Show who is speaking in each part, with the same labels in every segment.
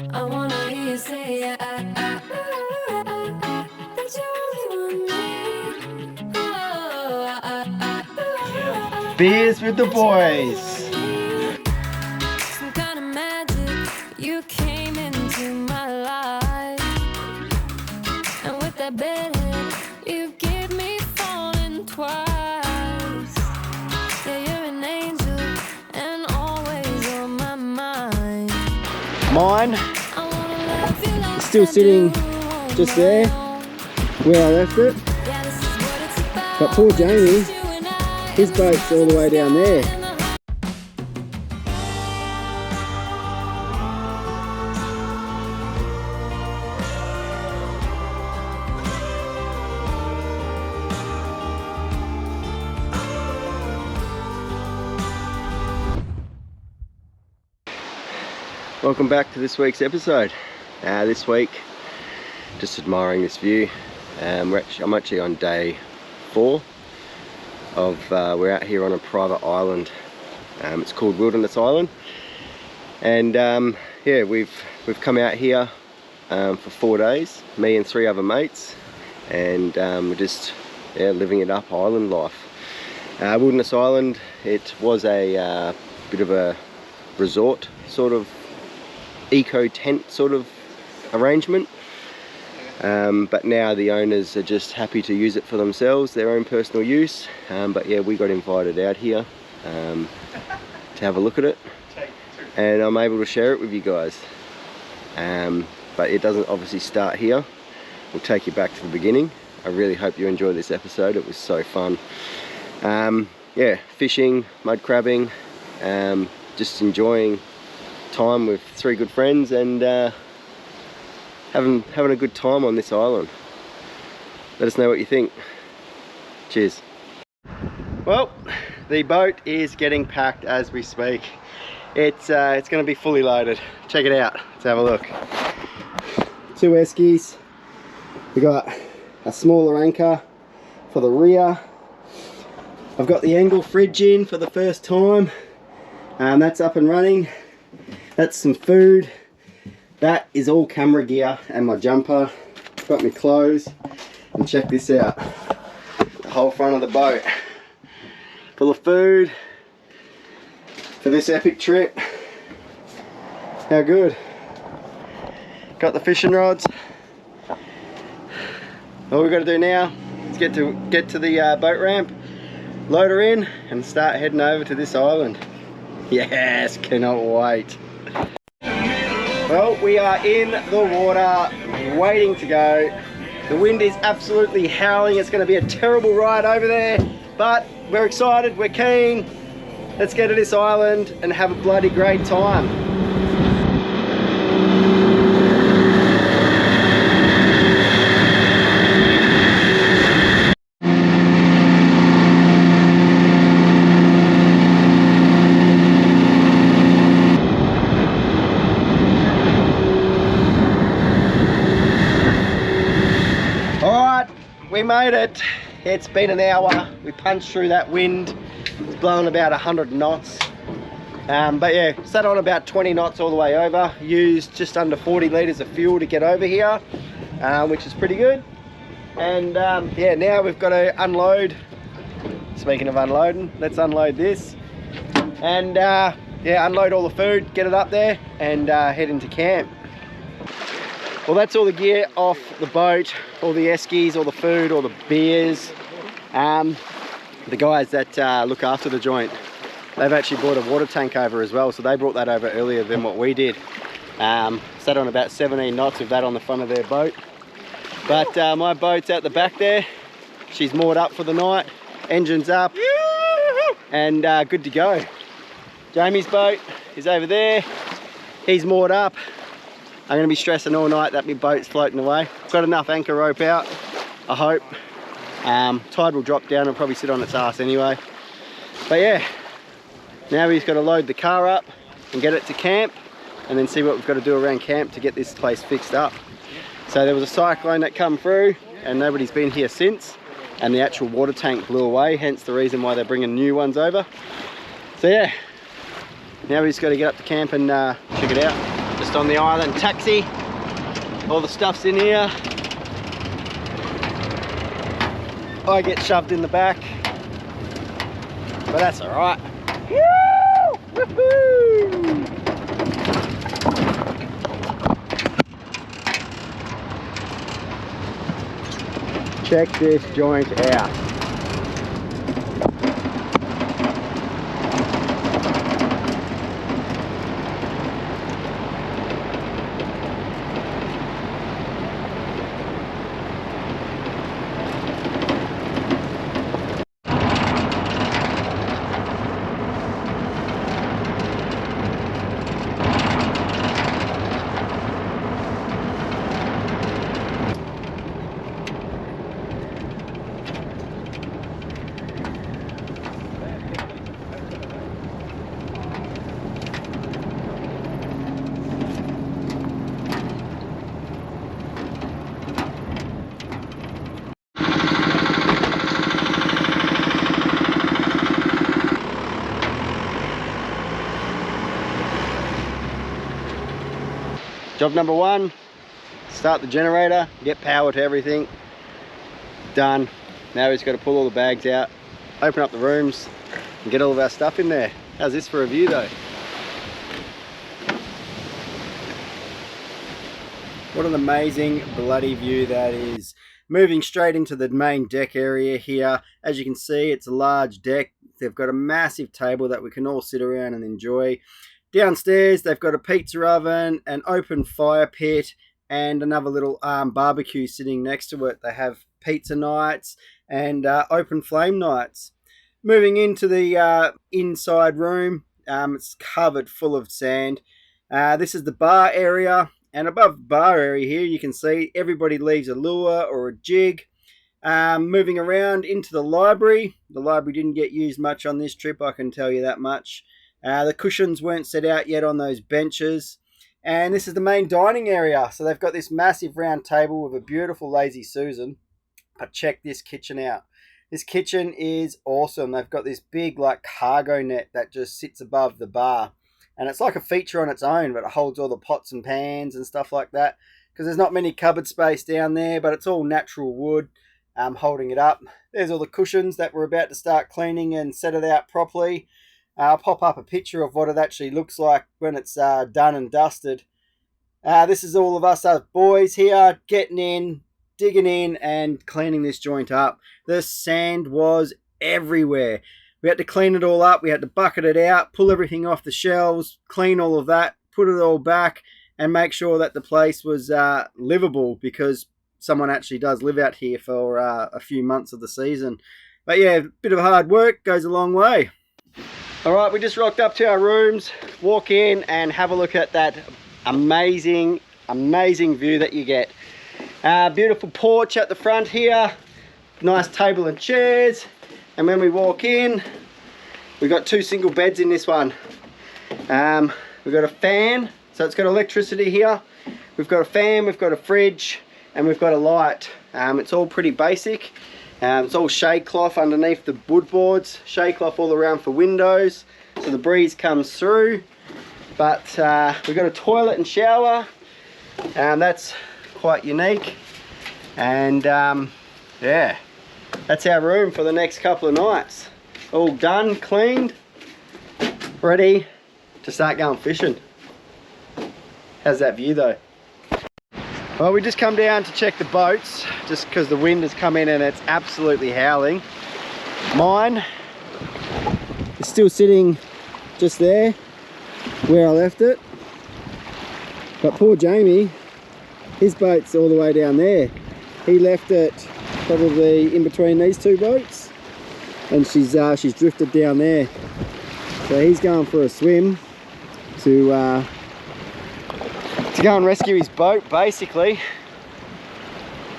Speaker 1: I wanna hear you say that you only want me.
Speaker 2: Beers with the boys.
Speaker 1: Some kind of magic, you came into my life, and with that bedhead, you give me falling twice. Yeah, you're an angel, and always on my mind.
Speaker 2: Mine
Speaker 1: I wanna love you like
Speaker 2: is still sitting just there where I left it.
Speaker 1: Yeah, this is what it's about.
Speaker 2: But poor Jamie,
Speaker 1: It's you and I.
Speaker 2: his boat's all the way down there. Welcome back to this week's episode. This week, just admiring this view. I'm actually on day 4 of we're out here on a private island. It's called Wilderness Island, and yeah, we've come out here for 4 days, me and 3 other mates, and we're just living it up, island life. Wilderness Island, it was a bit of a resort sort of eco tent sort of arrangement, but now the owners are just happy to use it for themselves, their own personal use. But yeah, we got invited out here to have a look at it, and I'm able to share it with you guys. But it doesn't obviously start here. We'll take you back to the beginning. I really hope you enjoy this episode. It was so fun. Yeah, fishing, mud crabbing, just enjoying time with 3 good friends, and having a good time on this island. Let us know what you think. Cheers. Well, the boat is getting packed as we speak. It's going to be fully loaded. Check it out. Let's have a look. 2 eskies. We got a smaller anchor for the rear. I've got the angle fridge in for the first time. That's up and running. That's some food. That is all camera gear and my jumper. Got my clothes, and check this out. The whole front of the boat full of food for this epic trip. How good. Got the fishing rods. All we've got to do now is get to the boat ramp, load her in, and start heading over to this island. Yes, cannot wait. Well, we are in the water, waiting to go. The wind is absolutely howling. It's going to be a terrible ride over there, but we're excited, we're keen. Let's get to this island and have a bloody great time. We made it. It's been an hour. We punched through that wind. It's blowing about 100 knots. But yeah, sat on about 20 knots all the way over. Used just under 40 litres of fuel to get over here, which is pretty good. And yeah, now we've got to unload. Speaking of unloading, let's unload this. And yeah, unload all the food, get it up there, and head into camp. Well, that's all the gear off the boat, all the eskies, all the food, all the beers. The guys that look after the joint, they've actually brought a water tank over as well, so they brought that over earlier than what we did. Sat on about 17 knots with that on the front of their boat. But my boat's out the back there. She's moored up for the night, engine's up, and good to go. Jamie's boat is over there. He's moored up. I'm going to be stressing all night that my boat's floating away. Got enough anchor rope out, I hope. Tide will drop down and probably sit on its ass anyway. But yeah, now we've got to load the car up and get it to camp, and then see what we've got to do around camp to get this place fixed up. So there was a cyclone that come through and nobody's been here since, and the actual water tank blew away, hence the reason why they're bringing new ones over. So yeah, now we just got to get up to camp and check it out. Just just on the island taxi. All the stuff's in here. I get shoved in the back, but that's all right. Woo-hoo! Check this joint out. Job number one, start the generator, get power to everything. Done. Now we've got to pull all the bags out, open up the rooms, and get all of our stuff in there. How's this for a view though? What an amazing bloody view that is. Moving straight into the main deck area here. As you can see, it's a large deck. They've got a massive table that we can all sit around and enjoy. Downstairs, they've got a pizza oven, an open fire pit, and another little barbecue sitting next to it. They have pizza nights and open flame nights. Moving into the inside room, it's covered full of sand. This is the bar area, and above the bar area here, you can see everybody leaves a lure or a jig. Moving around into the library didn't get used much on this trip, I can tell you that much. The cushions weren't set out yet on those benches. And this is the main dining area. So they've got this massive round table with a beautiful Lazy Susan. But check this kitchen out. This kitchen is awesome. They've got this big like cargo net that just sits above the bar. And it's like a feature on its own, but it holds all the pots and pans and stuff like that. Because there's not many cupboard space down there, but it's all natural wood holding it up. There's all the cushions that we're about to start cleaning and set it out properly. I'll pop up a picture of what it actually looks like when it's done and dusted. This is all of us boys here getting in, digging in and cleaning this joint up. The sand was everywhere. We had to clean it all up. We had to bucket it out, pull everything off the shelves, clean all of that, put it all back and make sure that the place was livable, because someone actually does live out here for a few months of the season. But yeah, a bit of hard work goes a long way. All right, we just rocked up to our rooms. Walk in and have a look at that amazing view that you get. Beautiful porch at the front here, nice table and chairs. And when we walk in, we've got 2 single beds in this one. We've got a fan, so it's got electricity here. We've got a fan, we've got a fridge, and we've got a light. It's all pretty basic. It's all shade cloth underneath the wood boards, shade cloth all around for windows, so the breeze comes through. But we've got a toilet and shower, and that's quite unique. And yeah, that's our room for the next couple of nights. All done, cleaned, ready to start going fishing. How's that view though? Well, we just come down to check the boats, just because the wind has come in and it's absolutely howling. Mine is still sitting just there where I left it. But poor Jamie, his boat's all the way down there. He left it probably in between these 2 boats, and she's drifted down there. So he's going for a swim to go and rescue his boat, basically.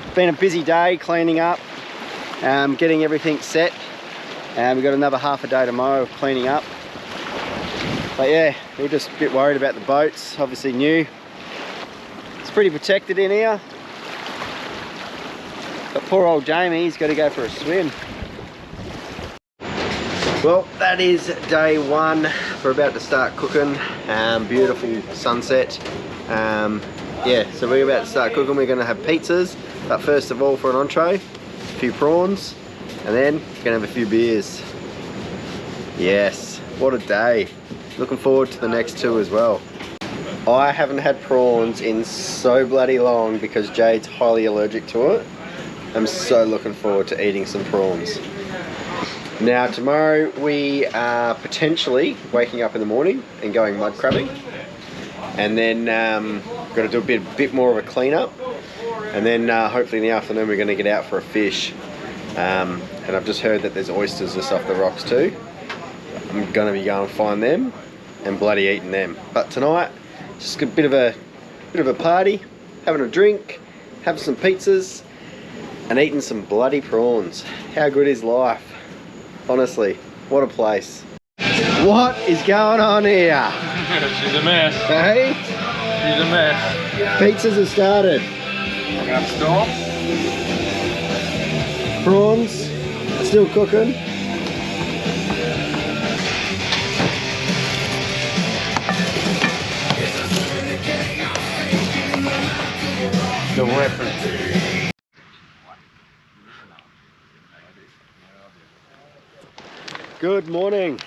Speaker 2: It's been a busy day cleaning up, getting everything set, and we've got another half a day tomorrow of cleaning up. But yeah, we're just a bit worried about the boats, obviously new. It's pretty protected in here. But poor old Jamie, he's got to go for a swim. Well, that is day 1. We're about to start cooking. Beautiful sunset. Yeah, so we're about to start cooking. We're going to have pizzas, but first of all, for an entree, a few prawns, and then we're going to have a few beers. Yes, what a day. Looking forward to the next two as well. I haven't had prawns in so bloody long because Jade's highly allergic to it. I'm so looking forward to eating some prawns. Now tomorrow we are potentially waking up in the morning and going mud crabbing, and then got to do a bit more of a clean up, and then hopefully in the afternoon we're going to get out for a fish, and I've just heard that there's oysters just off the rocks too. I'm going to be going to find them and bloody eating them. But tonight, just a bit of a party, having a drink, having some pizzas, and eating some bloody prawns. How good is life? Honestly, what a place. What is going on here?
Speaker 3: She's a mess.
Speaker 2: Hey?
Speaker 3: She's a mess.
Speaker 2: Pizzas have started.
Speaker 3: Got storm.
Speaker 2: Prawns still cooking.
Speaker 3: The weapon.
Speaker 2: Good morning.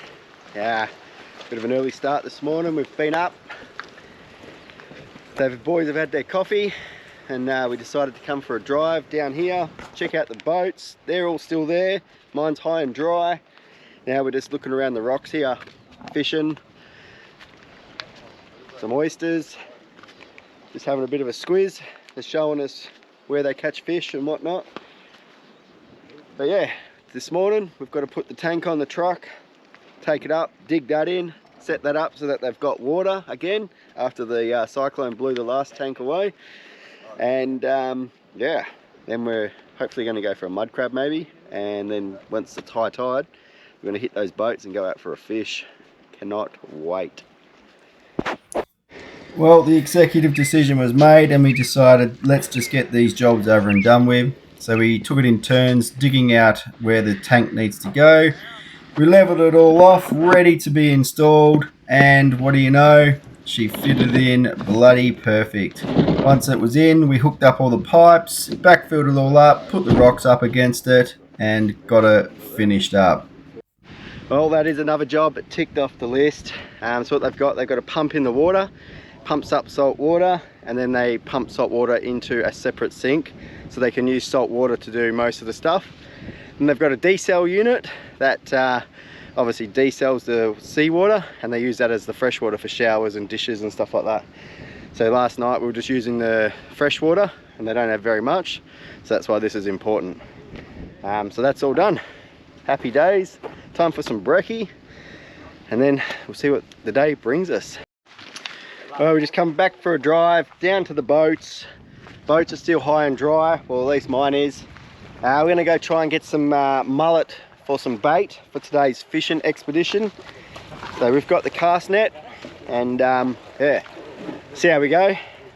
Speaker 2: Yeah, bit of an early start this morning. We've been up. The boys have had their coffee, and we decided to come for a drive down here, check out the boats. They're all still there. Mine's high and dry. Now we're just looking around the rocks here, fishing. Some oysters. Just having a bit of a squiz. They're showing us where they catch fish and whatnot. But yeah, this morning we've got to put the tank on the truck, take it up, dig that in, set that up so that they've got water again after the cyclone blew the last tank away. And yeah, then we're hopefully going to go for a mud crab maybe, and then once it's high tide we're going to hit those boats and go out for a fish. Cannot wait. Well, the executive decision was made and we decided let's just get these jobs over and done with. So we took it in turns, digging out where the tank needs to go. We leveled it all off, ready to be installed, and what do you know? She fitted in bloody perfect. Once it was in, we hooked up all the pipes, backfilled it all up, put the rocks up against it, and got it finished up. Well, that is another job ticked off the list. So what they've got a pump in the water, pumps up salt water, and then they pump salt water into a separate sink so they can use salt water to do most of the stuff. And they've got a desal unit that obviously desals the seawater, and they use that as the fresh water for showers and dishes and stuff like that. So last night we were just using the fresh water, and they don't have very much, so that's why this is important. So that's all done. Happy days. Time for some brekkie, and then we'll see what the day brings us. Well, we just come back for a drive down to the boats. Boats are still high and dry, well at least mine is. We're going to go try and get some mullet for some bait for today's fishing expedition. So we've got the cast net, and yeah, see how we go.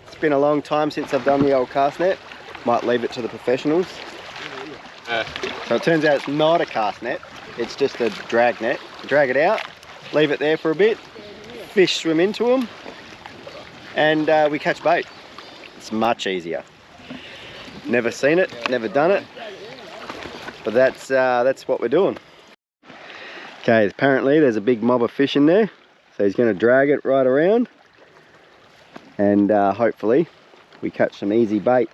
Speaker 2: It's been a long time since I've done the old cast net. Might leave it to the professionals. So it turns out it's not a cast net, it's just a drag net. Drag it out, leave it there for a bit, fish swim into them, and we catch bait. It's much easier. Never seen it, never done it, but that's what we're doing. Okay, apparently there's a big mob of fish in there, so he's going to drag it right around, and hopefully we catch some easy bait.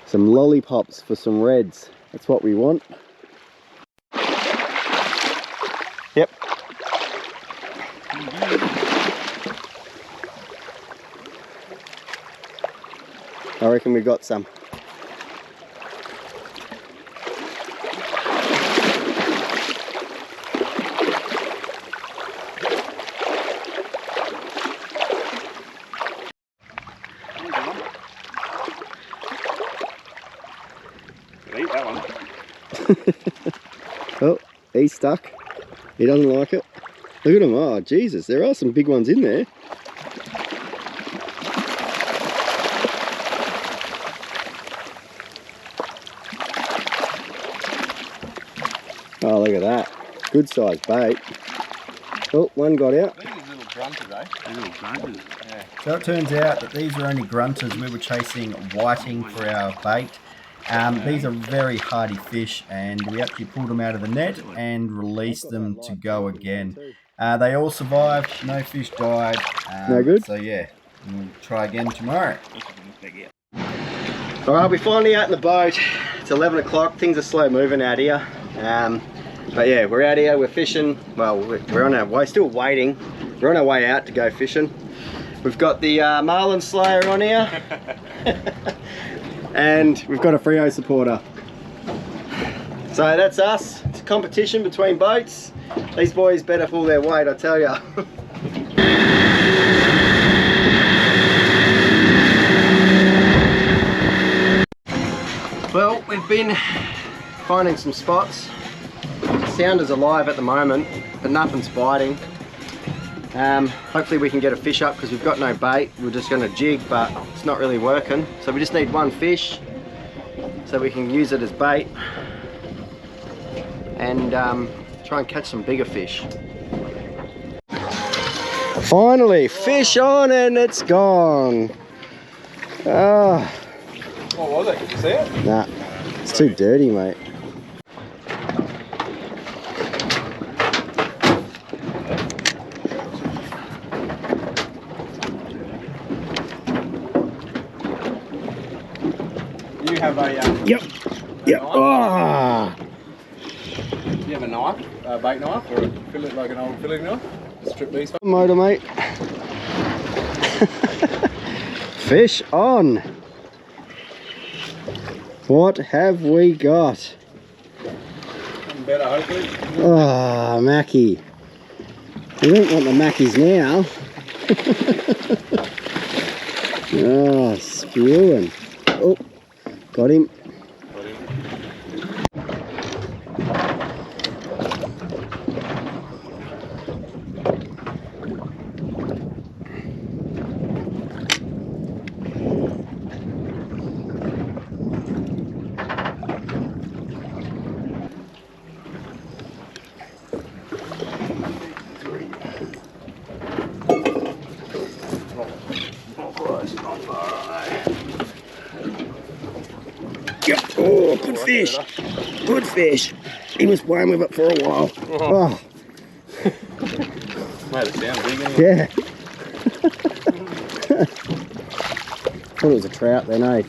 Speaker 2: Some lollipops for some reds, that's what we want. Yep. I reckon we got some.
Speaker 3: Eat that one.
Speaker 2: Oh, he's stuck. He doesn't like it. Look at him. Oh, Jesus, there are some big ones in there. Oh, look at that. Good sized bait. Oh, one got out.
Speaker 3: I think these little grunters, eh? These little grunters.
Speaker 2: So it turns out that these are only grunters. We were chasing whiting for our bait. These are very hardy fish, and we actually pulled them out of the net and released them to go again. They all survived, no fish died. No good? So yeah, we'll try again tomorrow. Alright, we're finally out in the boat. It's 11 o'clock, things are slow moving out here. But yeah, we're out here, we're fishing. Well, we're on our way, still waiting. We're on our way out to go fishing. We've got the Marlin Slayer on here. And we've got a Freo supporter. So that's us. It's a competition between boats. These boys better pull their weight, I tell ya. Well, we've been finding some spots. The sounder's alive at the moment, but nothing's biting. Hopefully we can get a fish up because we've got no bait. We're just going to jig, but it's not really working. So we just need one fish so we can use it as bait and try and catch some bigger fish. Finally, fish on and it's gone. Oh.
Speaker 3: What was it? Did you see it?
Speaker 2: Nah, it's too dirty, mate.
Speaker 3: You have a
Speaker 2: Yep. Oh.
Speaker 3: Do you have a knife, a bait knife, or like an old filling knife? Strip these.
Speaker 2: Motor, mate. Fish on. What have we got?
Speaker 3: Better, hopefully.
Speaker 2: Oh, Mackie. We don't want the Mackies now. Oh, spewing. Oh, got him. Yep. Oh, good fish. Good fish. He was playing with it for a while. Oh.
Speaker 3: Made it sound big anyway.
Speaker 2: Yeah. Thought it was a trout then, eh?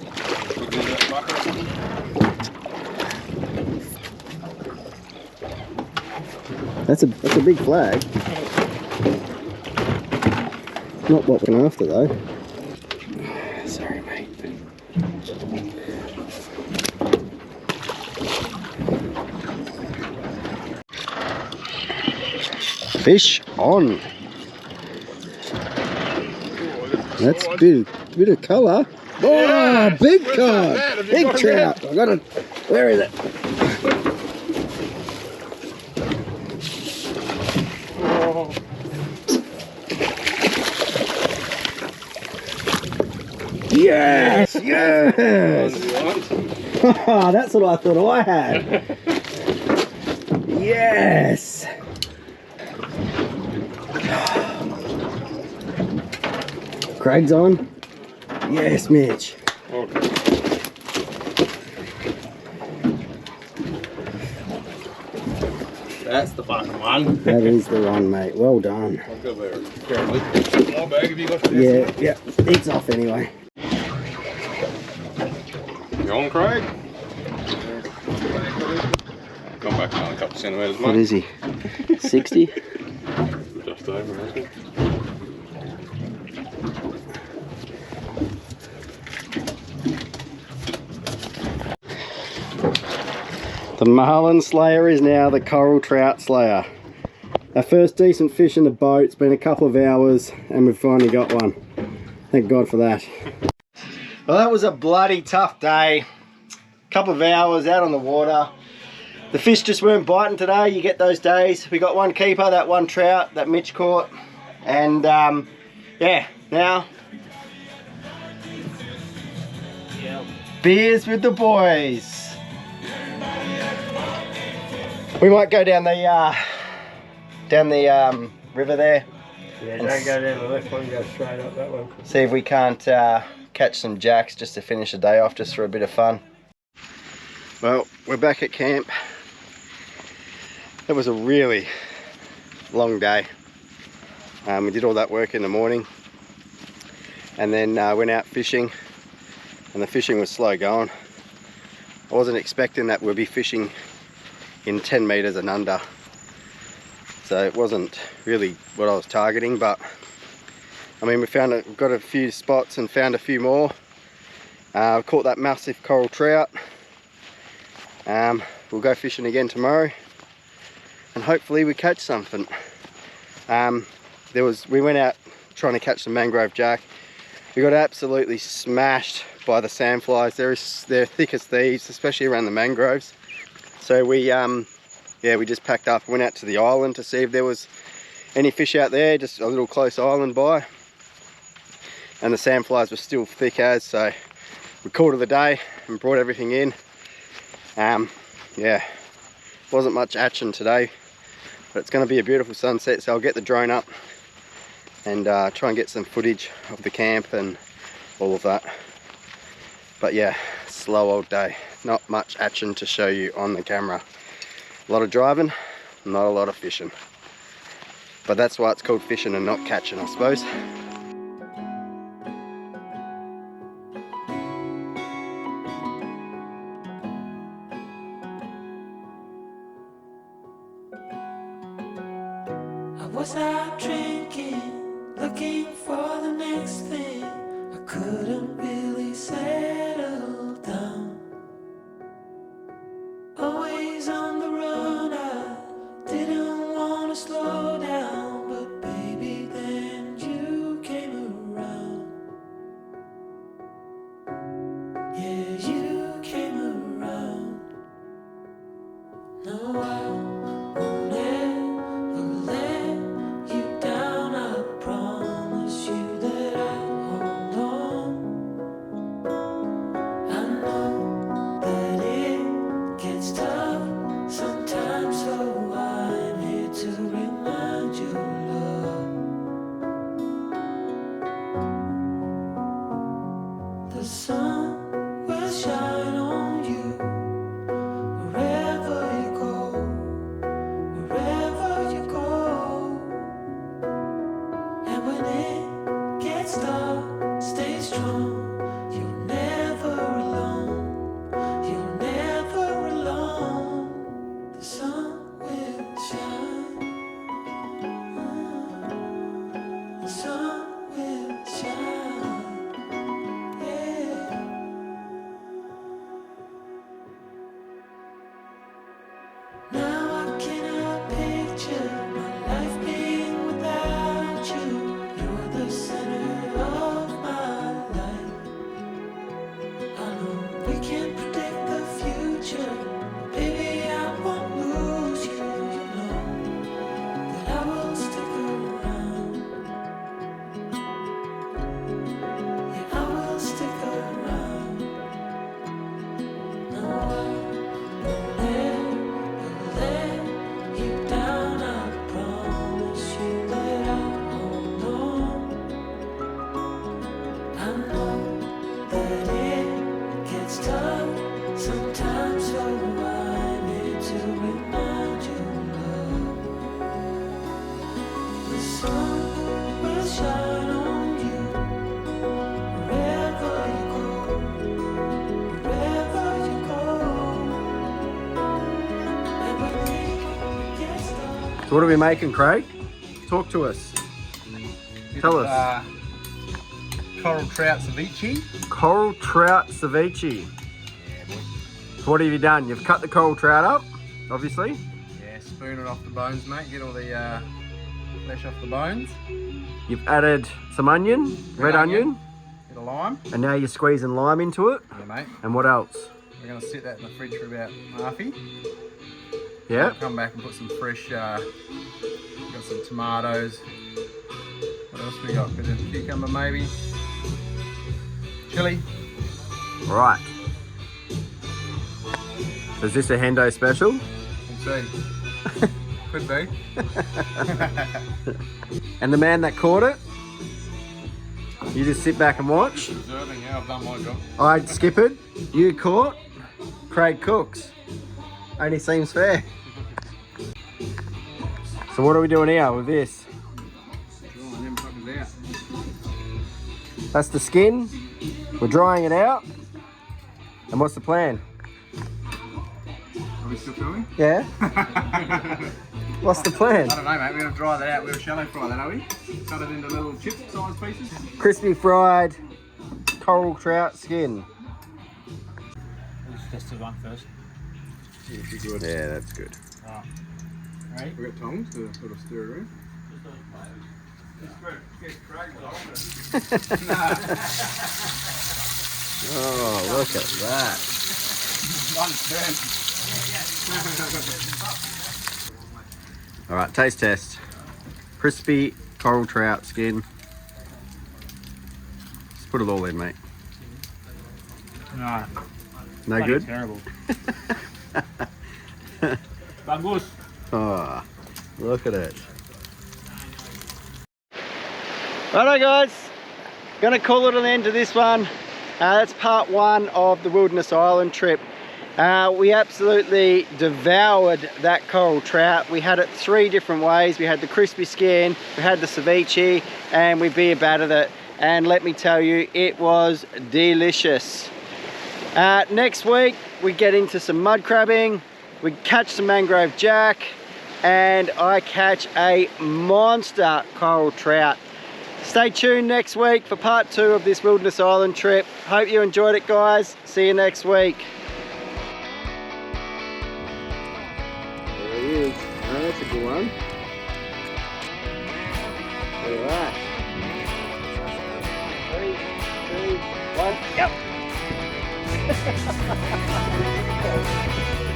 Speaker 2: That's a big flag. Not what we're after though. Sorry, mate. Fish on. That's a bit of colour. Oh, yeah, big cod! Big trout! I got it. Where is it?
Speaker 3: Oh.
Speaker 2: Yes! Yes! Oh, that's what I thought I had. Yes! Craig's on. Yes, Mitch.
Speaker 3: Okay. That's the fucking one.
Speaker 2: That is the one, mate. Well done.
Speaker 3: I'll go there. My bag, have you got
Speaker 2: Yeah, yeah. It's off anyway.
Speaker 3: You on, Craig? Gone back down a couple of centimetres, mate.
Speaker 2: What is he? 60?
Speaker 3: Just over, I think.
Speaker 2: The Marlin Slayer is now the Coral Trout Slayer. Our first decent fish in the boat. It's been a couple of hours and we've finally got one. Thank God for that. Well, that was a bloody tough day. Couple of hours out on the water. The fish just weren't biting today. You get those days. We got one keeper, that one trout that Mitch caught. And yeah, now beers with the boys. We might go down the river there,
Speaker 4: Yeah, don't go down the left one, go straight up that one.
Speaker 2: See if we can't catch some jacks just to finish the day off, just for a bit of fun. Well, we're back at camp. It was a really long day. We did all that work in the morning and then went out fishing, and the fishing was slow going. I wasn't expecting that we'd be fishing in 10 meters and under, so it wasn't really what I was targeting, but I mean, we got a few spots and found a few more. Caught that massive coral trout. We'll go fishing again tomorrow and hopefully we catch something. We went out trying to catch some mangrove jack. We got absolutely smashed by the sandflies. They're thick as thieves, especially around the mangroves. So we just packed up and went out to the island to see if there was any fish out there, just a little close island by. And the sandflies were still thick as, so we called it a day and brought everything in. Yeah, wasn't much action today, but it's going to be a beautiful sunset, so I'll get the drone up and try and get some footage of the camp and all of that. But yeah, slow old day, not much action to show you on the camera. A lot of driving, not a lot of fishing, but that's why it's called fishing and not catching, I suppose.
Speaker 1: I was out drinking, looking for the next thing. I couldn't really settle down. Always on the run, I didn't want to slow down. But baby, then you came around. Yeah, you came around. No, I won't ever let you down. I promise you that I'll hold on. I know that it gets tough sometimes, so I'm here to remind you, love. The sun will shine on you wherever you go, wherever you go. And when it gets dark, stay strong. You're never alone. You're never alone. The sun will shine. The sun will shine. Yeah. Now I cannot picture my life being without you. You're the center of my life. I know we can't predict the future, baby, I won't lose you. You know that I will stick around. Yeah, I will stick around. No, I won't ever let you down. I promise you that I'll hold on. I know that it gets tough sometimes, so I'm here to remind you, love. The sun will shine on you wherever you go, wherever you go. And when it gets dark,
Speaker 2: So what are we making, Craig? Talk to us. Tell us.
Speaker 3: Coral trout ceviche.
Speaker 2: Coral trout ceviche.
Speaker 3: Yeah, boy.
Speaker 2: So what have you done? You've cut the coral trout up, obviously.
Speaker 3: Yeah, spoon it off the bones, mate. Get all the flesh off the bones.
Speaker 2: You've added some onion, red onion,
Speaker 3: Bit of lime.
Speaker 2: and now you're squeezing lime into it.
Speaker 3: Yeah, mate.
Speaker 2: And what else?
Speaker 3: We're going to sit that in the fridge for about halfie.
Speaker 2: Yeah.
Speaker 3: Come back and put some fresh, got some tomatoes. What else we got? Bit of cucumber maybe. Chili.
Speaker 2: Right. Is this a Hendo special?
Speaker 3: We'll see. Could be.
Speaker 2: And the man that caught it, you just sit back and watch.
Speaker 3: Observing, yeah, I've done my job.
Speaker 2: I skippered, you caught, Craig cooks. Only seems fair. So what are we doing here with this?
Speaker 3: Drawing them fuckers out.
Speaker 2: That's the skin. We're drying it out. And what's the plan?
Speaker 3: Are we still filming?
Speaker 2: Yeah? What's the plan?
Speaker 3: I don't know, mate. We're going to dry that out. We're going to shallow fry that, are we? Cut it into little chip size pieces.
Speaker 2: Crispy fried coral trout skin.
Speaker 4: Let's test the one first.
Speaker 2: Yeah, that's good.
Speaker 4: Right. Ready?
Speaker 3: We've got tongs to sort of stir it around.
Speaker 2: Oh, look at that. All right, taste test. Crispy coral trout skin. Just put it all in, mate.
Speaker 4: No.
Speaker 2: No
Speaker 4: Bloody
Speaker 2: good?
Speaker 4: Terrible. Bagus.
Speaker 2: Oh, look at it. Righto guys, gonna call it an end to this one. That's part one of the Wilderness Island trip. We absolutely devoured that coral trout. We had it 3 different ways. We had the crispy skin, we had the ceviche, and we beer battered it. And let me tell you, it was delicious. Next week, we get into some mud crabbing, we catch some mangrove jack, and I catch a monster coral trout. Stay tuned next week for part 2 of this Wilderness Island trip. Hope you enjoyed it, guys. See you next week. There he is. Oh, that's a good one. Look at that. 3, 2, 1, yep!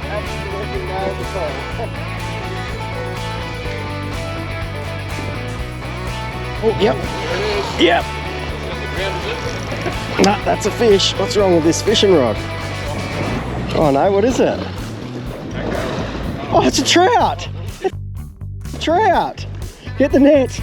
Speaker 2: Absolutely no before. Oh, yep. Yep. Nah, that's a fish. What's wrong with this fishing rod? Oh no, what is it? Oh, it's a trout. Trout. Get the net.